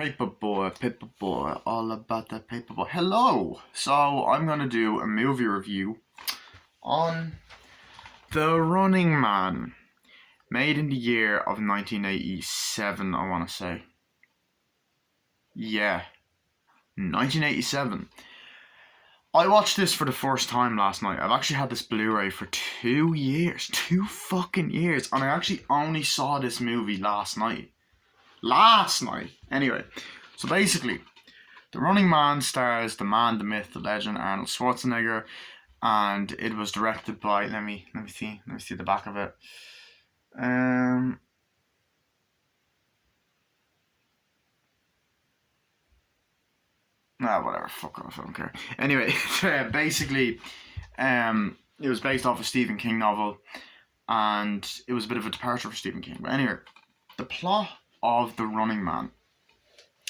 Paper boy, all about that paper boy. Hello! So, I'm gonna do a movie review on The Running Man, made in the year of 1987, I wanna say. Yeah, 1987. I watched this for the first time last night. I've actually had this Blu-ray for 2 years. 2 fucking years. And I actually only saw this movie last night. Anyway, so basically, The Running Man stars the man, the myth, the legend, Arnold Schwarzenegger, and it was directed by. Let me see the back of it. Whatever. Fuck off. I don't care. Anyway, basically, it was based off a Stephen King novel, and it was a bit of a departure for Stephen King. But anyway, the plot of The Running Man.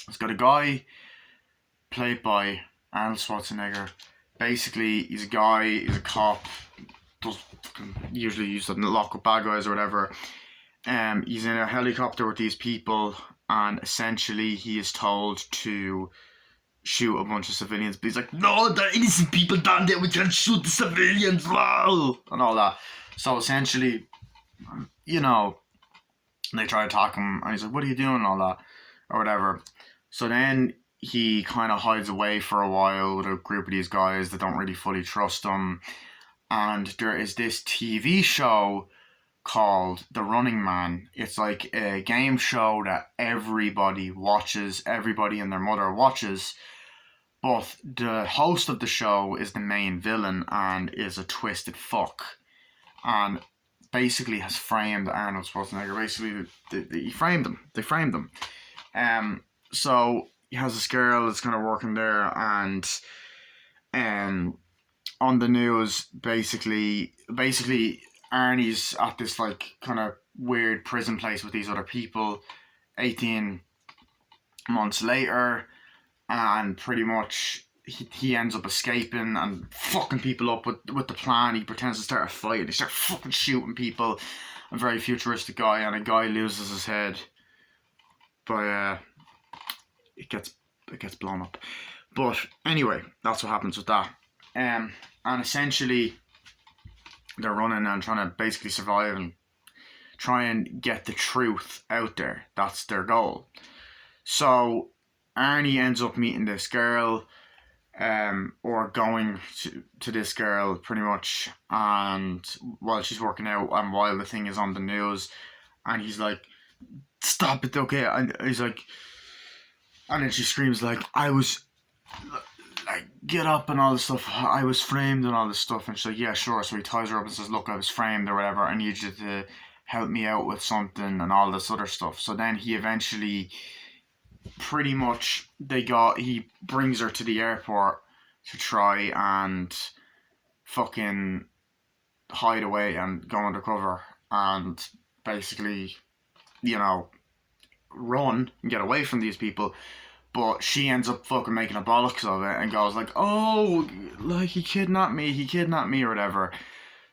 It's got a guy played by Arnold Schwarzenegger. Basically, he's a cop, usually used to lock up bad guys or whatever. He's in a helicopter with these people, and essentially he is told to shoot a bunch of civilians. But he's like, no, there are innocent people down there, we can't shoot the civilians, wow, and all that. So essentially, they try to attack him, and he's like, what are you doing, and all that, or whatever. So then he kind of hides away for a while with a group of these guys that don't really fully trust him. And there is this TV show called The Running Man. It's like a game show that everybody watches, everybody and their mother watches. But the host of the show is the main villain and is a twisted fuck. And basically has framed Arnold Schwarzenegger. Basically, they framed him. They framed him. So he has this girl that's kind of working there, and on the news, basically Arnie's at this like kind of weird prison place with these other people. 18 months later, and pretty much he ends up escaping and fucking people up with the plan. He pretends to start a fight, and he starts fucking shooting people. A very futuristic guy, and a guy loses his head by it gets blown up. But anyway, that's what happens with that. And essentially, they're running and trying to basically survive and try and get the truth out there. That's their goal. So Arnie ends up meeting this girl, or going to this girl pretty much, and while she's working out and while the thing is on the news, and he's like, stop it, okay? And he's like, and then she screams like, I was, like, get up and all this stuff, I was framed and all this stuff. And she's like, yeah, sure. So he ties her up and says, look, I was framed or whatever, I need you to help me out with something and all this other stuff. So then he eventually, pretty much, he brings her to the airport to try and fucking hide away and go undercover and basically, run and get away from these people. But she ends up fucking making a bollocks of it and goes like, oh, like, he kidnapped me or whatever.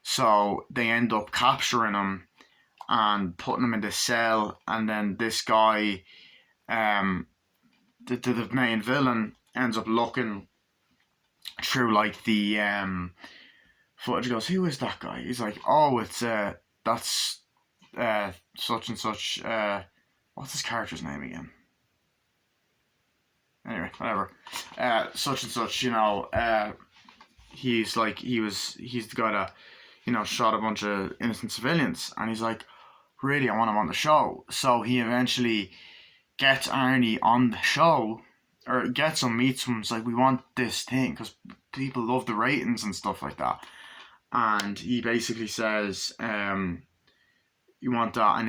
So they end up capturing him and putting him in this cell. And then this guy, the main villain, ends up looking through like the footage. He goes, who is that guy? He's like, oh, it's that's such and such. What's his character's name again? Anyway, whatever. Such and such, he's the guy that, shot a bunch of innocent civilians. And he's like, really, I want him on the show. So he eventually gets Arnie on the show, or gets him, meets him. It's like, we want this thing, because people love the ratings and stuff like that. And he basically says, you want that? And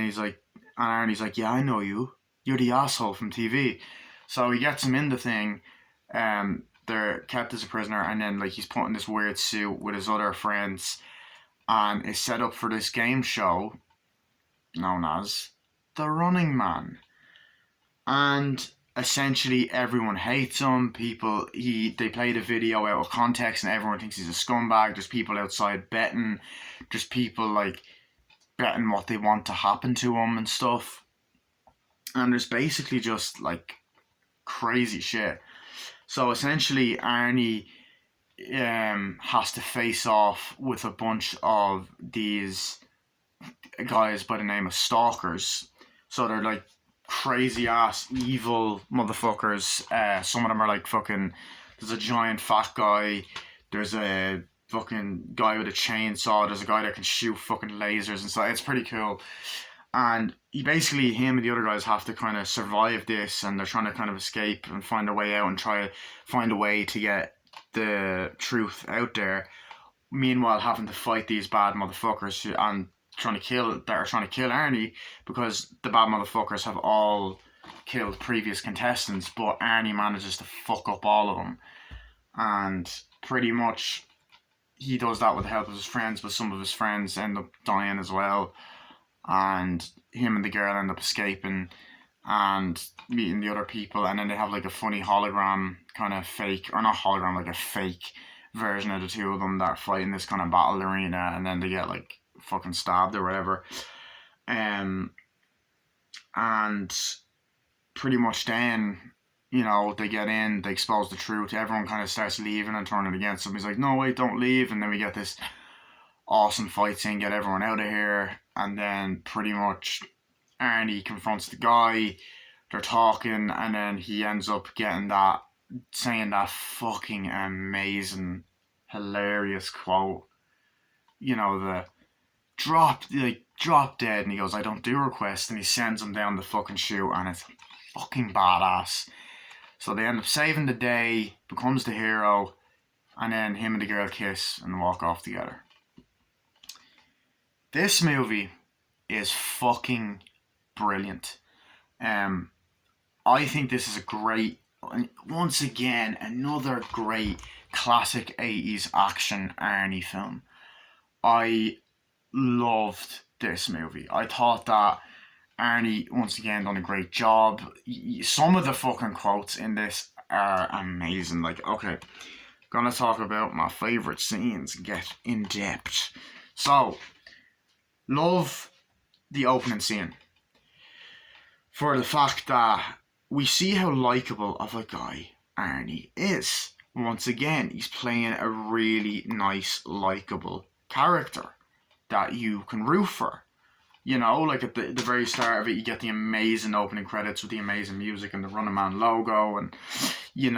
Arnie's like, yeah, I know you. You're the asshole from TV. So he gets him in the thing. They're kept as a prisoner, and then like he's put in this weird suit with his other friends, and is set up for this game show known as The Running Man. And essentially everyone hates him. They play the video out of context, and everyone thinks he's a scumbag. There's people outside betting. There's people like betting what they want to happen to him and stuff. And there's basically just like crazy shit. So essentially, Arnie has to face off with a bunch of these guys by the name of stalkers. So they're like crazy ass evil motherfuckers. Some of them are like fucking. There's a giant fat guy. There's a fucking guy with a chainsaw. There's a guy that can shoot fucking lasers and stuff. It's pretty cool. And him and the other guys have to kind of survive this, and they're trying to kind of escape and find a way out and try to find a way to get the truth out there. Meanwhile, having to fight these bad motherfuckers and trying to kill Arnie, because the bad motherfuckers have all killed previous contestants, but Arnie manages to fuck up all of them, and pretty much he does that with the help of his friends, but some of his friends end up dying as well, and him and the girl end up escaping and meeting the other people, and then they have like a funny hologram kind of fake, or not hologram, like a fake version of the two of them that are fighting this kind of battle arena, and then they get like fucking stabbed or whatever. And pretty much then, they get in, they expose the truth, everyone kind of starts leaving and turning against him. He's like, no, wait, don't leave. And then we get this awesome fight scene, get everyone out of here. And then pretty much Arnie confronts the guy, they're talking, and then he ends up saying that fucking amazing, hilarious quote. The drop dead, and he goes, I don't do requests, and he sends him down the fucking chute, and it's fucking badass. So they end up saving the day, becomes the hero, and then him and the girl kiss and walk off together. This movie is fucking brilliant. I think this is a great, once again, another great classic 80s action Arnie film. I loved this movie. I thought that Arnie, once again, done a great job. Some of the fucking quotes in this are amazing. Like, okay, gonna talk about my favourite scenes, get in depth. So, love the opening scene for the fact that we see how likeable of a guy Arnie is. Once again, he's playing a really nice, likeable character that you can root for. Like at the very start of it, you get the amazing opening credits with the amazing music and the Running Man logo, and you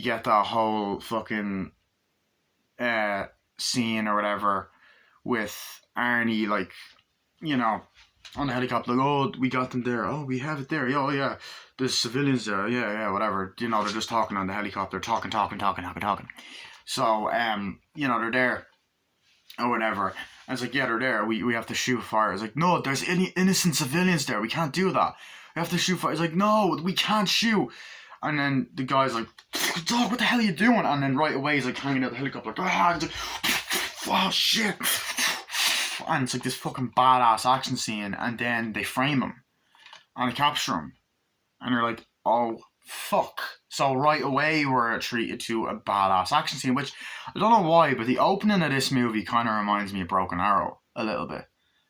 get that whole fucking scene or whatever with Arnie, like, on the helicopter, like, oh, we got them there, oh, we have it there, oh yeah, there's civilians there, yeah, whatever, they're just talking on the helicopter, talking. So, they're there, or whatever. And it's like, yeah, they're there, we have to shoot fire. It's like, no, there's innocent civilians there, we can't do that. We have to shoot fire. It's like, no, we can't shoot. And then the guy's like, dog, what the hell are you doing? And then right away he's like hanging out the helicopter, like, oh shit. And it's like this fucking badass action scene, and then they frame him and they capture him, and you're like, oh fuck. So right away we're treated to a badass action scene, which I don't know why, but the opening of this movie kind of reminds me of Broken Arrow a little bit.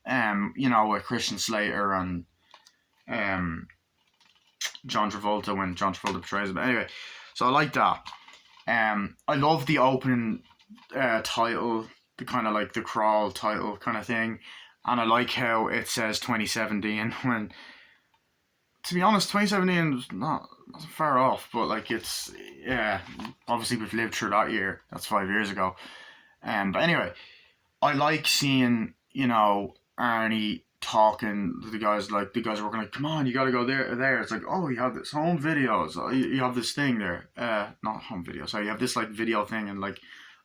With Christian Slater and John Travolta, when John Travolta portrays him. But anyway, so I like that. I love the opening title, the kind of like the crawl title kind of thing, and I like how it says 2017 when, to be honest, 2017 was not far off, but like it's, yeah, obviously we've lived through that year. That's 5 years ago. But anyway, I like seeing, Arnie talking to the guys, like the guys are working, like, come on, you gotta go there. It's like, oh, you have this home videos, you have this thing there, not home video, sorry, you have this like video thing, and like,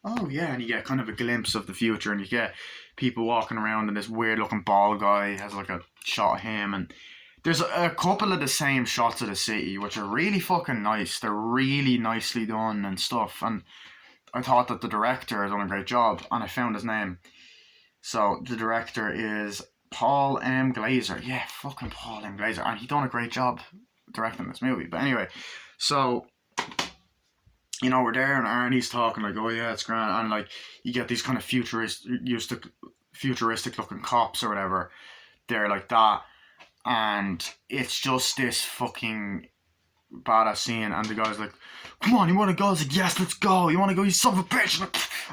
oh yeah, and you get kind of a glimpse of the future, and you get people walking around, and this weird looking bald guy has like a shot of him, and there's a couple of the same shots of the city, which are really fucking nice. They're really nicely done and stuff, and I thought that the director has done a great job, and I found his name. So the director is Paul M. Glazer. Yeah, fucking Paul M. Glazer, and he done a great job directing this movie. But anyway, so we're there, and Arnie's talking like, oh yeah, it's grand, and like you get these kind of futuristic looking cops or whatever. They're like that, and it's just this fucking badass scene, and the guy's like, come on, you want to go? I was like, yes, let's go. You want to go, you son of a bitch?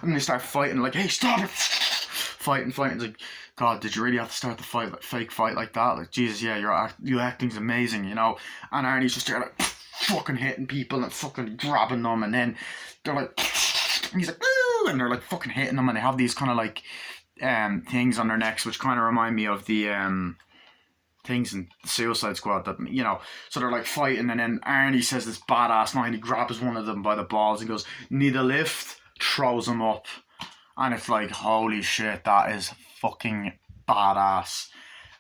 And they start fighting, like, hey, stop it. Fighting. It's like, God, did you really have to start the fight, like, fake fight like that? Like, Jesus, yeah, your acting's amazing, you know? And Arnie's just there, like, fucking hitting people and fucking grabbing them, and then they're like, and he's like, ooh, and they're like fucking hitting them, and they have these kind of like things on their necks, which kind of remind me of the things in Suicide Squad, that, you know, so they're like fighting, and then Arnie says this badass line. He grabs one of them by the balls and goes, need a lift, throws him up, and it's like, holy shit, that is fucking badass.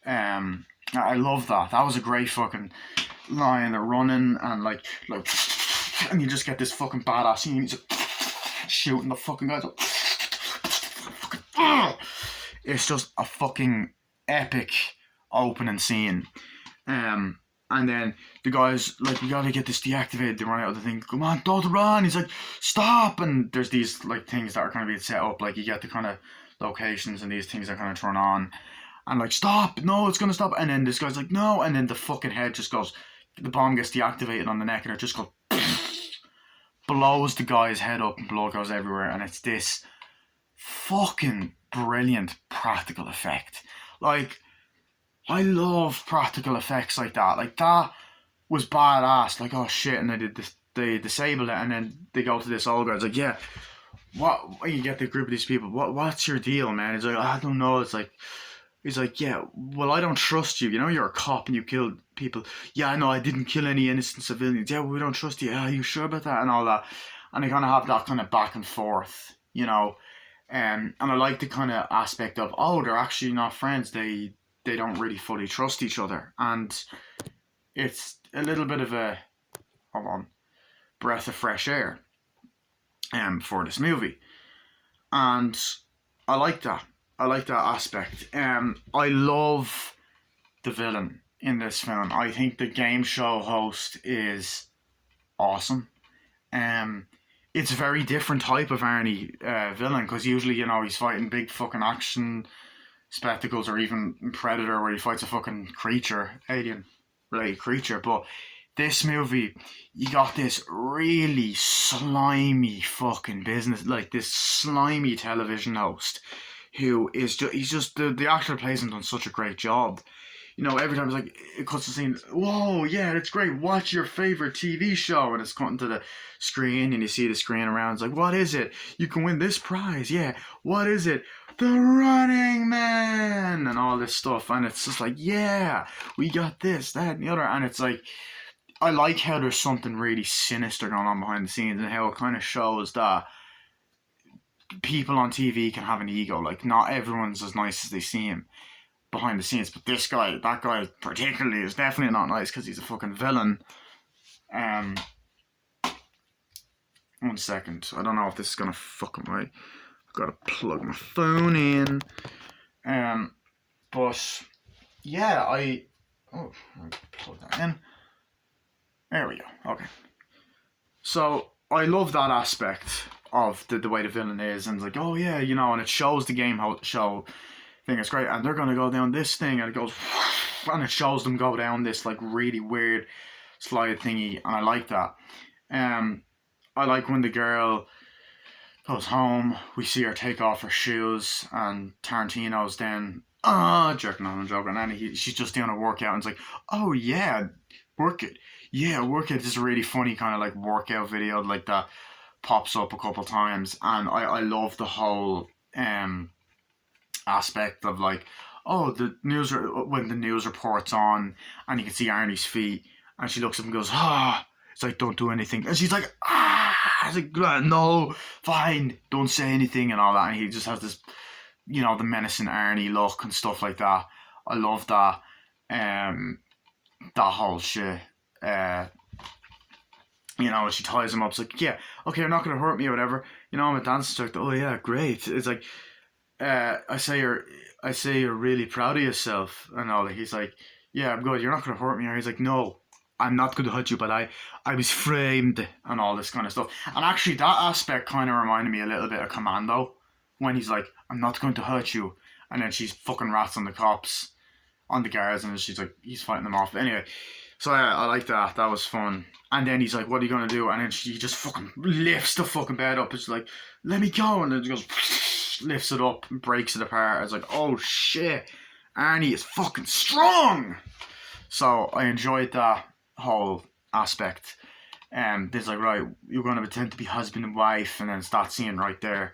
I love that. That was a great fucking line. They're running and like, and you just get this fucking badass scene. He's like shooting the fucking guys. It's just a fucking epic opening scene. And then the guys like, we gotta get this deactivated. They run out of the thing. Come on, don't run. He's like, stop. And there's these like things that are kind of being set up. Like you get the kind of locations and these things that kind of turn on. And like, stop. No, it's gonna stop. And then this guy's like, no. And then the fucking head just goes. The bomb gets deactivated on the neck, and it just goes, blows the guy's head up, and blood goes everywhere. And it's this fucking brilliant practical effect. Like, I love practical effects like that. Like, that was badass. Like, oh shit, and they disable it, and then they go to this old guy. It's like, yeah, what? You get the group of these people. What's your deal, man? He's like, I don't know. It's like, he's like, yeah, well, I don't trust you. You know, you're a cop and you killed people. Yeah, I know, I didn't kill any innocent civilians. Yeah, well, we don't trust you. Are you sure about that? And all that. And they kind of have that kind of back and forth, you know. And I like the kind of aspect of, oh, they're actually not friends. They don't really fully trust each other. And it's a little bit of a, breath of fresh air for this movie. And I like that. I like that aspect. I love the villain in this film. I think the game show host is awesome. It's a very different type of Arnie villain, because usually, you know, he's fighting big fucking action spectacles, or even Predator, where he fights a fucking creature, alien related creature. But this movie, you got this really slimy fucking business, like this slimy television host who is just, he's just, the actor that plays him done such a great job. You know, every time it's like, it cuts the scene, whoa, yeah, that's great, watch your favorite TV show, and it's cutting to the screen, and you see the screen around, it's like, what is it? You can win this prize, yeah, what is it? The Running Man, and all this stuff, and it's just like, yeah, we got this, that, and the other, and it's like, I like how there's something really sinister going on behind the scenes, and how it kind of shows that people on TV can have an ego. Like, not everyone's as nice as they seem behind the scenes, but that guy particularly, is definitely not nice, because he's a fucking villain. 1 second, I don't know if this is gonna fucking right. I've got to plug my phone in. But yeah, I'll plug that in. There we go. Okay. So I love that aspect of the way the villain is, and it's like, oh yeah, you know, and it shows the game show thing. It's great, and they're gonna go down this thing, and it goes, and it shows them go down this like really weird slide thingy, and I like that. I like when the girl goes home, we see her take off her shoes, and Tarantino's then jerking on and joking, and she's just doing a workout, and it's like, oh yeah, work it. Yeah, work it. This is a really funny kind of like workout video like that pops up a couple times, and I love the whole aspect of like, oh, when the news report's on, and you can see Arnie's feet, and she looks up and goes, it's like, don't do anything, and she's like, it's like, no, fine, don't say anything, and all that, and he just has this, you know, the menacing Arnie look and stuff like that. I love that. That whole shit. You know, she ties him up. It's like, yeah, okay, you're not gonna hurt me or whatever. You know, I'm a dance instructor. Oh yeah, great. It's like, I say you're really proud of yourself and all that. He's like, yeah, I'm good. You're not gonna hurt me. Or he's like, no, I'm not gonna hurt you, but I was framed and all this kind of stuff. And actually, that aspect kind of reminded me a little bit of Commando, when he's like, I'm not going to hurt you, and then she's fucking rats on the cops, on the guards, and she's like, he's fighting them off. Anyway, So I like that. That was fun. And then he's like, "What are you gonna do?" And then she just fucking lifts the fucking bed up. It's like, "Let me go," and then it goes, lifts it up, and breaks it apart. I was like, "Oh shit, Arnie is fucking strong." So I enjoyed that whole aspect. There's like, right, you're gonna pretend to be husband and wife, and then it's that scene right there,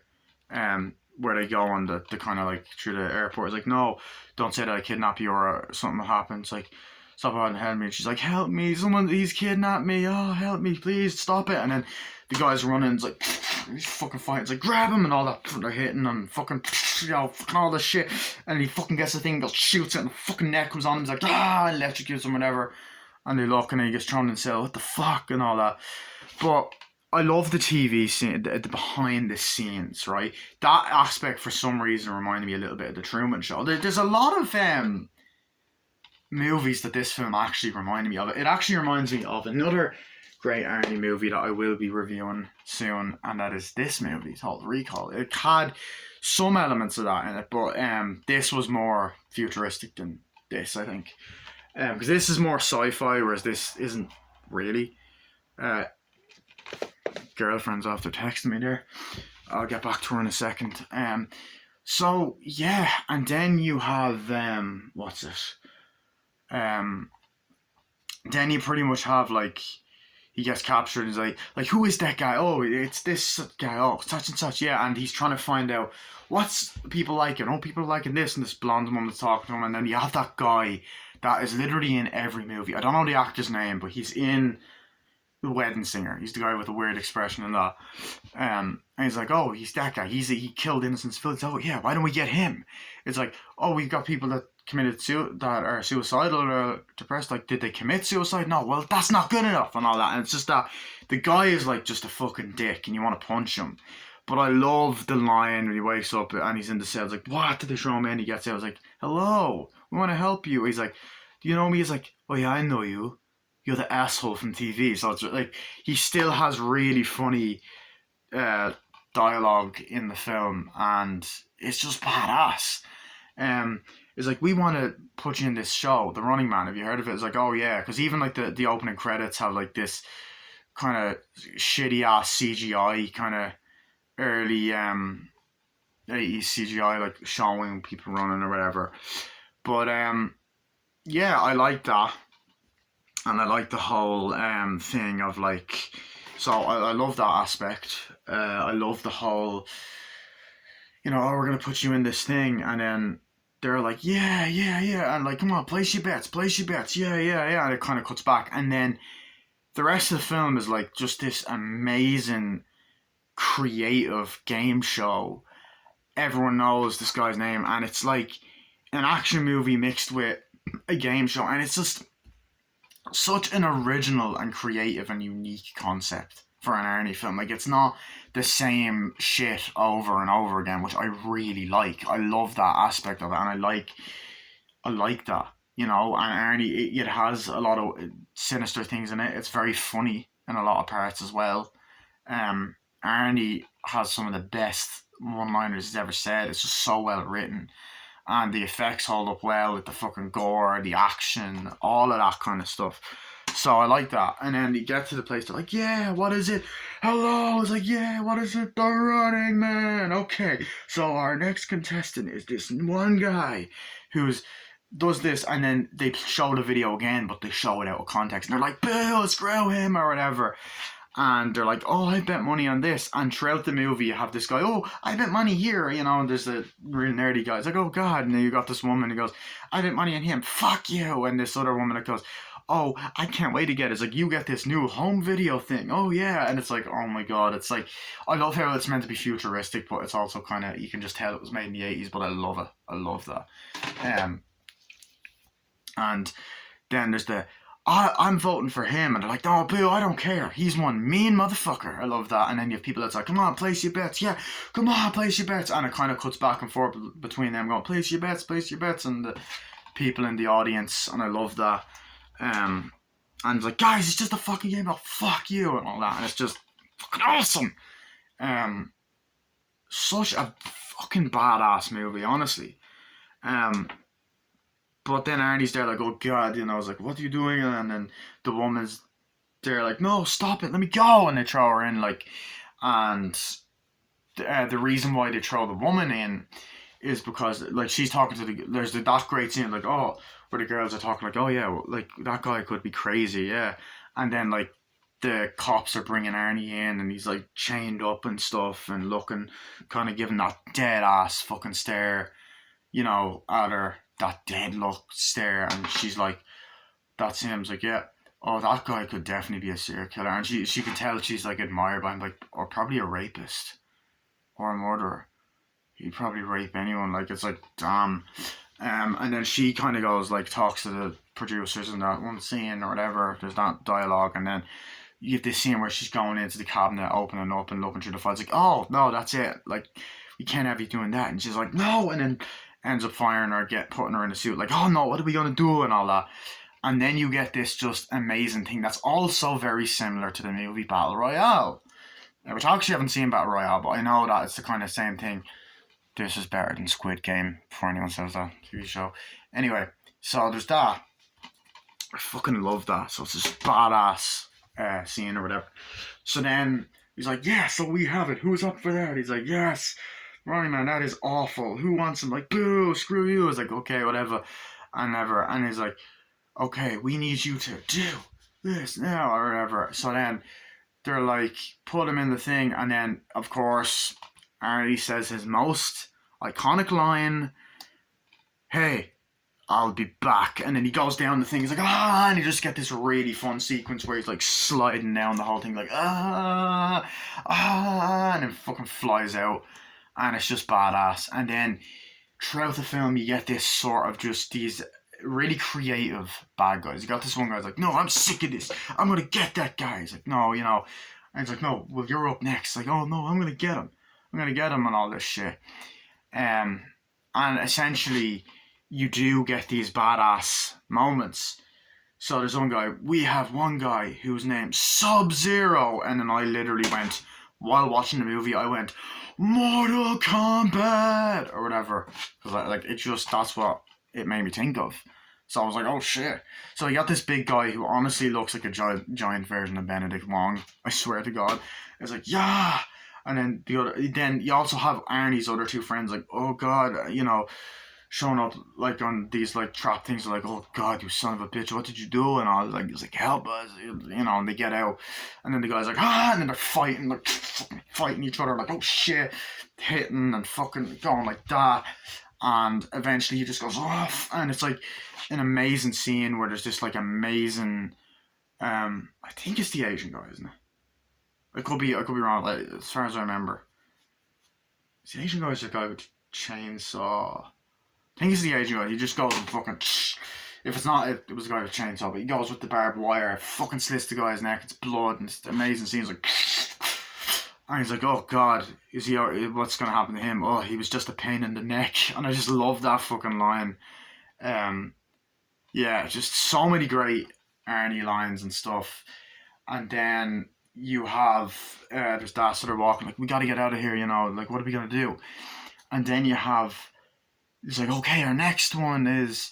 where they go on the kind of like through the airport. It's like, no, don't say that I kidnap you or something will happen. It's like, stop and help me. And she's like, help me, he's kidnapped me. Oh, help me, please, stop it. And then the guy's running. It's like, he's fucking fighting. It's like, grab him and all that. They're hitting him, fucking, fucking all this shit. And he fucking gets the thing, goes, shoots it, and the fucking neck comes on him. He's like, electrocutes him, whatever. And they look, and then he gets thrown in the cell. What the fuck and all that. But I love the TV scene, the behind the scenes, right? That aspect for some reason reminded me a little bit of the Truman Show. There's a lot of movies that this film actually reminded me of. It actually reminds me of another great Arnie movie that I will be reviewing soon, and that is this movie called Recall. It had some elements of that in it, but this was more futuristic than this, I think. Because this is more sci-fi, whereas this isn't really. Girlfriend's after texting me there. I'll get back to her in a second. So yeah, and then you have what's it? Then you pretty much have like he gets captured and he's like who is that guy? Oh, it's this guy. Oh, such and such. Yeah, and he's trying to find out what's people liking. Oh, people are liking this, and this blonde woman's talking to him, and then you have that guy that is literally in every movie. I don't know the actor's name, but he's in The Wedding Singer. He's the guy with the weird expression and that. And he's like, oh, he's that guy. He killed innocent civilians. Oh yeah, why don't we get him? It's like, oh, we've got people that committed that are suicidal or depressed. Like, did they commit suicide? No. Well, that's not good enough and all that. And it's just that the guy is like just a fucking dick, and you want to punch him. But I love the line when he wakes up and he's in the cell. It's like, what did they throw him in? He gets out. I was like, hello, we want to help you. He's like, do you know me? He's like, oh yeah, I know you. You're the asshole from TV. So it's like he still has really funny dialogue in the film, and it's just badass. It's like, we want to put you in this show, The Running Man. Have you heard of it? It's like, oh yeah, because even like the opening credits have like this kind of shitty ass CGI kind of early 80s CGI, like showing people running or whatever. But yeah, I like that. And I like the whole thing of like, so I love that aspect. I love the whole, oh, we're going to put you in this thing. And then they're like, yeah. And like, come on, place your bets. Yeah. And it kind of cuts back. And then the rest of the film is like just this amazing, creative game show. Everyone knows this guy's name. And it's like an action movie mixed with a game show. And it's just such an original and creative and unique concept for an Arnie film. Like, it's not the same shit over and over again, which I really like. I love that aspect of it, and I like that, and Arnie, it has a lot of sinister things in it. It's very funny in a lot of parts as well. Arnie has some of the best one-liners he's ever said. It's just so well written. And the effects hold up well with the fucking gore, the action, all of that kind of stuff. So I like that. And then you get to the place, they're like, yeah, what is it? Hello. It's like, yeah, what is it? The Running Man. Okay. So our next contestant is this one guy does this, and then they show the video again, but they show it out of context. And they're like, Bill, screw him or whatever. And they're like, oh, I bet money on this. And throughout the movie, you have this guy, oh, I bet money here, and there's a real nerdy guy. It's like, oh, God. And then you got this woman who goes, I bet money on him. Fuck you. And this other woman that goes, oh, I can't wait to get it. It's like, you get this new home video thing. Oh, yeah. And it's like, oh, my God. It's like, I love how it's meant to be futuristic, but it's also kind of, you can just tell it was made in the 80s, but I love it. I love that. And then there's I'm voting for him, and they're like, oh, boo, I don't care. He's one mean motherfucker. I love that. And then you have people that's like, come on, place your bets. Yeah, come on, place your bets. And it kind of cuts back and forth between them going, place your bets, and the people in the audience. And I love that. And it's like, guys, it's just a fucking game. Oh, fuck you, and all that. And it's just fucking awesome. Such a fucking badass movie, honestly. But then Arnie's there like, oh God, I was like, what are you doing? And then the woman's there like, no, stop it, let me go. And they throw her in like, and the reason why they throw the woman in is because like she's talking to there's that great scene like, oh, where the girls are talking like, oh yeah, well, like that guy could be crazy, yeah. And then like the cops are bringing Arnie in and he's like chained up and stuff and looking, kind of giving that dead ass fucking stare, at her, that dead look stare. And she's like, that's him. It's like, yeah, oh, that guy could definitely be a serial killer. And she could tell she's like admired by him, like, or probably a rapist or a murderer. He'd probably rape anyone. Like, it's like, damn. And then she kind of goes, like, talks to the producers in that one scene or whatever. There's that dialogue. And then you get this scene where she's going into the cabinet, opening up and looking through the files. Like, oh, no, that's it. Like, we can't have you doing that. And she's like, no. And then ends up firing her, putting her in a suit. Like, oh, no, what are we going to do? And all that. And then you get this just amazing thing that's also very similar to the movie Battle Royale. Which I actually haven't seen Battle Royale, but I know that it's the kind of same thing. This is better than Squid Game, before anyone says that TV show. Anyway, so there's that. I fucking love that. So it's this badass scene or whatever. So then he's like, yeah, so we have it. Who's up for that? He's like, yes. Ronnie, man, that is awful. Who wants him? Like, boo, screw you. I was like, okay, whatever. And he's like, okay, we need you to do this now or whatever. So then they're like, put him in the thing. And then, of course, Arnie says his most iconic line, hey, I'll be back. And then he goes down the thing. He's like, and you just get this really fun sequence where he's like sliding down the whole thing, like, and then fucking flies out. And it's just badass. And then throughout the film, you get this sort of just these really creative bad guys. You got this one guy's like, no, I'm sick of this. I'm going to get that guy. He's like, no, And he's like, no, well, you're up next. Like, oh, no, I'm going to get him. I'm going to get him and all this shit. And essentially, you do get these badass moments. So there's we have one guy who's named Sub-Zero. And then I literally went, while watching the movie, I went, Mortal Kombat! Or whatever. Because that's what it made me think of. So I was like, oh shit. So you got this big guy who honestly looks like a giant version of Benedict Wong. I swear to God. It's like, yeah! And then then you also have Arnie's other two friends, like, oh God, showing up like on these like trap things, like, oh God, you son of a bitch, what did you do? And all like, it's like, help us, and they get out, and then the guy's like, and then they're fighting, like fucking fighting each other, like, oh shit, hitting and fucking going like that, and eventually he just goes off, and it's like an amazing scene where there's this like amazing, I think it's the Asian guy, isn't it? I could be wrong. Like, as far as I remember, is the Asian guy the guy with chainsaw? I think it's the Asian guy. He just goes and fucking. If it's not, it was the guy with chainsaw. But he goes with the barbed wire, fucking slits the guy's neck. It's blood and it's amazing scenes. Like, and he's like, oh God, is he? What's gonna happen to him? Oh, he was just a pain in the neck. And I just love that fucking line. Yeah, just so many great Arnie lines and stuff. And then you have there's that, so they're walking like, we got to get out of here, like, what are we gonna do? And then you have, it's like, okay, our next one is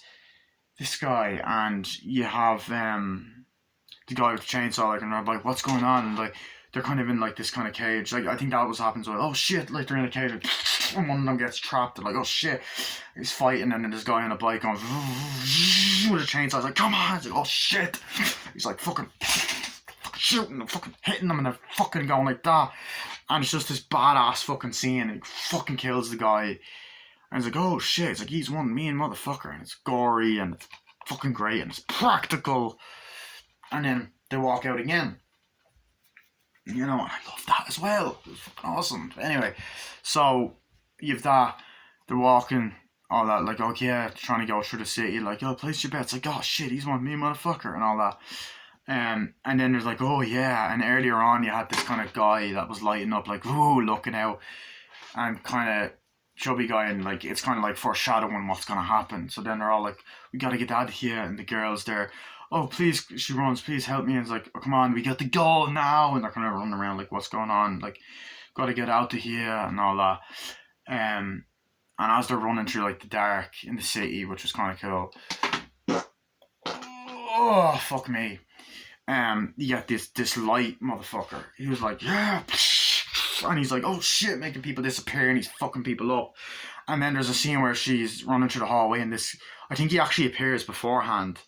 this guy, and you have the guy with the chainsaw, like, and they're like, what's going on? And like, they're kind of in like this kind of cage, like, I think that was happening. So, oh shit, like, they're in a cage, like, and one of them gets trapped. They're like, oh shit, he's fighting, and then this guy on a bike going with a chainsaw. He's like, come on. He's like, oh shit. He's like, fucking shooting and fucking hitting them, and they're fucking going like that. And it's just this badass fucking scene, and he fucking kills the guy. And he's like, oh shit. It's like, he's one mean motherfucker. And it's gory, and it's fucking great, and it's practical. And then they walk out again. I love that as well. It was fucking awesome. But anyway, so you've that, they're walking, all that, like, oh yeah, trying to go through the city, like, oh, place your bets, like, oh shit, he's one mean motherfucker, and all that. And then there's like, oh yeah, and earlier on you had this kind of guy that was lighting up, like, ooh, looking out, and kind of chubby guy, and like, it's kind of like foreshadowing what's gonna happen. So then they're all like, we gotta get out of here, and the girl's there, oh please, she runs, please help me, and it's like, oh come on, we got to go now, and they're kind of running around like, what's going on, like, gotta get out of here, and all that. And as they're running through like the dark in the city, which was kind of cool, oh fuck me. You get this light motherfucker. He was like, yeah, and he's like, oh shit, making people disappear, and he's fucking people up. And then there's a scene where she's running through the hallway, and this, I think he actually appears beforehand.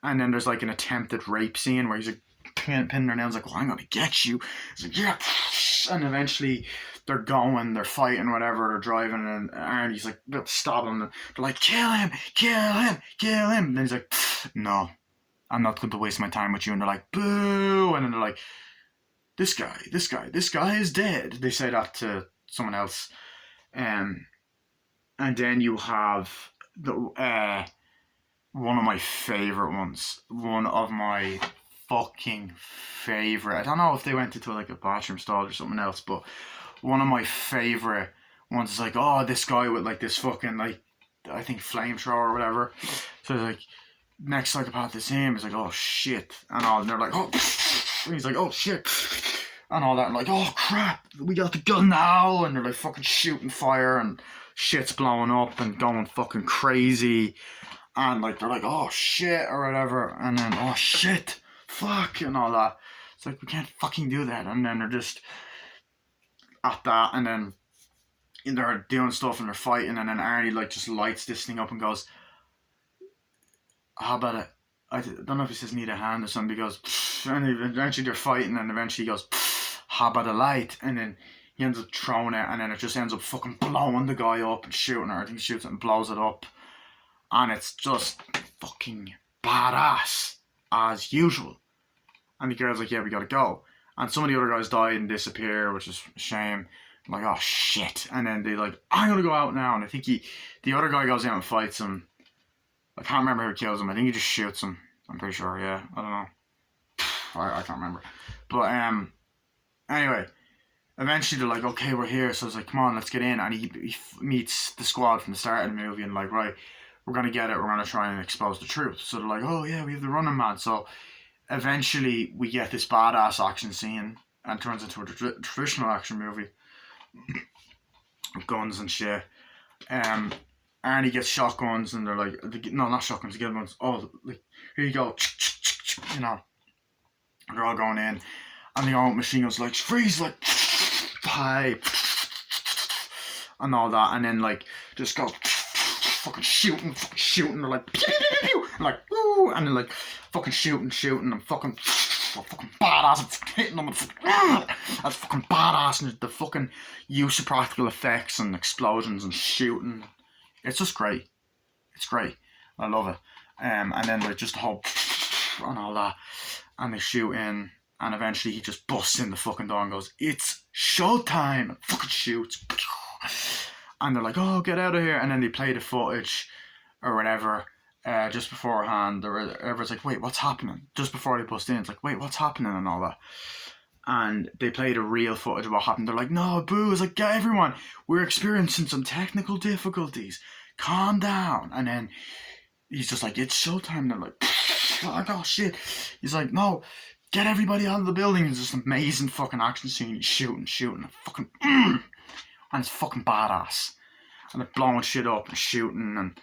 And then there's like an attempted rape scene where he's like pinning her nails, like, well, I'm gonna get you. He's like, yeah, and eventually they're fighting, whatever, they're driving, and Arnie's like, stop him. They're like, kill him, kill him, kill him. And then he's like, no, I'm not going to waste my time with you. And they're like, boo. And then they're like, this guy is dead. They say that to someone else. And then you have the one of my favorite ones. One of my fucking favorite. I don't know if they went into like a bathroom stall or something else, but one of my favorite ones is like, oh, this guy with like this fucking like, I think flamethrower or whatever. So it's like, next psychopath to see him is like, oh shit, and all, and they're like, oh, and he's like, oh shit, and all that, and like, oh crap, we got the gun now, and they're like fucking shooting fire, and shit's blowing up and going fucking crazy, and like they're like, oh shit or whatever, and then oh shit, fuck, and all that. It's like, we can't fucking do that, and then they're just at that, and then they're doing stuff and they're fighting, and then Arnie like just lights this thing up and goes, how about it? I don't know if he says need a hand or something, because and eventually they're fighting, and eventually he goes, how about a light? And then he ends up throwing it, and then it just ends up fucking blowing the guy up and shooting her. I think he shoots it and blows it up, and it's just fucking badass as usual. And the girl's like, yeah, we gotta go. And some of the other guys die and disappear, which is a shame. I'm like, oh shit. And then they like, I'm gonna go out now. And I think the other guy goes out and fights him. I can't remember who kills him. I think he just shoots him. I'm pretty sure, yeah. I don't know. I can't remember. But anyway, eventually they're like, okay, we're here. So it's like, come on, let's get in. And he meets the squad from the start of the movie and like, right, we're going to get it. We're going to try and expose the truth. So they're like, oh yeah, we have the running man. So eventually we get this badass action scene and it turns into a traditional action movie. Guns and shit. Arnie gets shotguns and they're like, no, not shotguns, the good ones. Oh, like, here you go. You know, they're all going in, and the old machine guns like, freeze, like, pipe, and all that, and then like, just go fucking shooting. They're like, pew, pew, pew, pew, and like, woo, and then like, fucking shooting, and fucking badass, it's hitting them, that's fucking badass, and the fucking use of practical effects and explosions and shooting. It's just great. It's great. I love it. And then like just the whole and all that, and they shoot in, and eventually he just busts in the fucking door and goes, "It's showtime!" And fucking shoots, and they're like, "Oh, get out of here!" And then they play the footage or whatever just beforehand. Or everyone's like, "Wait, what's happening?" Just before they bust in, it's like, "Wait, what's happening?" and all that. And they play the real footage of what happened. They're like, no, boo. It's like, get everyone, we're experiencing some technical difficulties. Calm down. And then he's just like, it's showtime. They're like, oh shit. He's like, no, get everybody out of the building. It's just an amazing fucking action scene. He's shooting, and fucking, and it's fucking badass. And they're blowing shit up and shooting and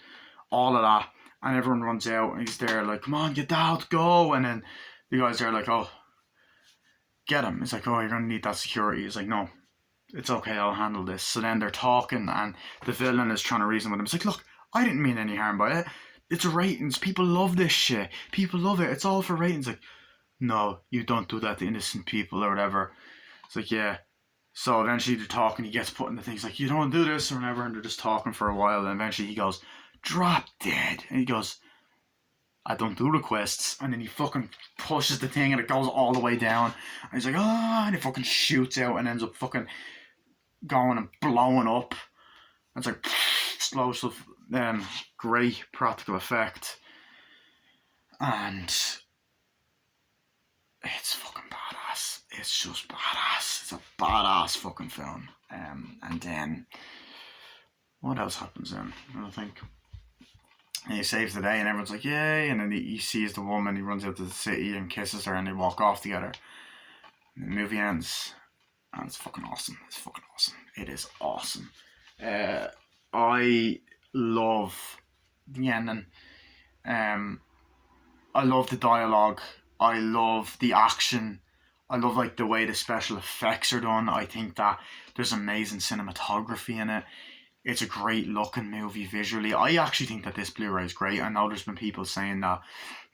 all of that. And everyone runs out and he's there like, come on, get out, go. And then the guys are like, oh, get him. It's like, oh, you're gonna need that security. He's like, no, it's okay, I'll handle this. So then they're talking and the villain is trying to reason with him. It's like, look, I didn't mean any harm by it. It's ratings. People love this shit. People love it. It's all for ratings. Like, no, you don't do that to innocent people or whatever. It's like, yeah. So eventually they're talking. He gets put in the things like, you don't do this or whatever. And they're just talking for a while. And eventually he goes, drop dead. And he goes, I don't do requests. And then he fucking pushes the thing and it goes all the way down. And he's like, ah, and he fucking shoots out and ends up fucking going and blowing up. And it's like explosive, great practical effect. And it's fucking badass. It's just badass. It's a badass fucking film. And then what else happens then? I think. And he saves the day and everyone's like, yay. And then he sees the woman, he runs out to the city and kisses her and they walk off together. And the movie ends. And it's fucking awesome. It's fucking awesome. It is awesome. I love the ending. I love the dialogue. I love the action. I love like the way the special effects are done. I think that there's amazing cinematography in it. It's a great looking movie visually. I actually think that this Blu-ray is great. I know there's been people saying that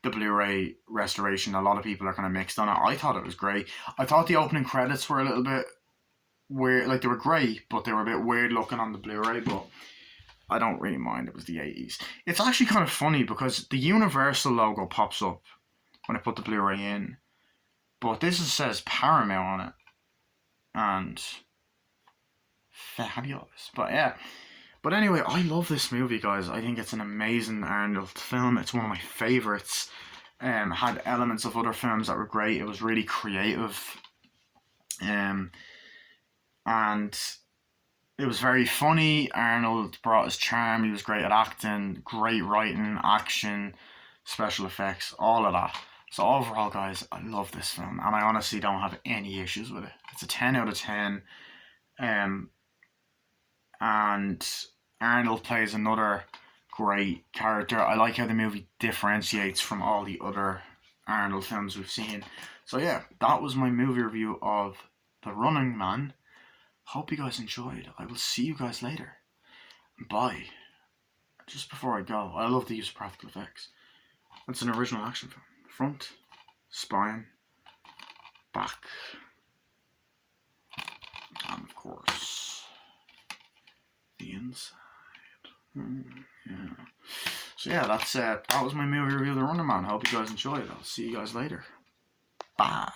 the Blu-ray restoration, a lot of people are kind of mixed on it. I thought it was great. I thought the opening credits were a little bit weird. Like, they were great, but they were a bit weird looking on the Blu-ray. But I don't really mind. It was the 80s. It's actually kind of funny because the Universal logo pops up when I put the Blu-ray in, but says Paramount on it and fabulous. But yeah. But anyway, I love this movie, guys. I think it's an amazing Arnold film. It's one of my favourites. Had elements of other films that were great. It was really creative. And it was very funny. Arnold brought his charm. He was great at acting, great writing, action, special effects, all of that. So overall, guys, I love this film, and I honestly don't have any issues with it. It's a 10 out of 10. And Arnold plays another great character. I like how the movie differentiates from all the other Arnold films we've seen. So yeah, that was my movie review of The Running Man. Hope you guys enjoyed. I will see you guys later. Bye. Just before I go, I love the use of practical effects. It's an original action film. Front, spine, back, and of course the inside. Yeah. So yeah, that was my movie review of The Running Man. Hope you guys enjoyed. I'll see you guys later. Bye.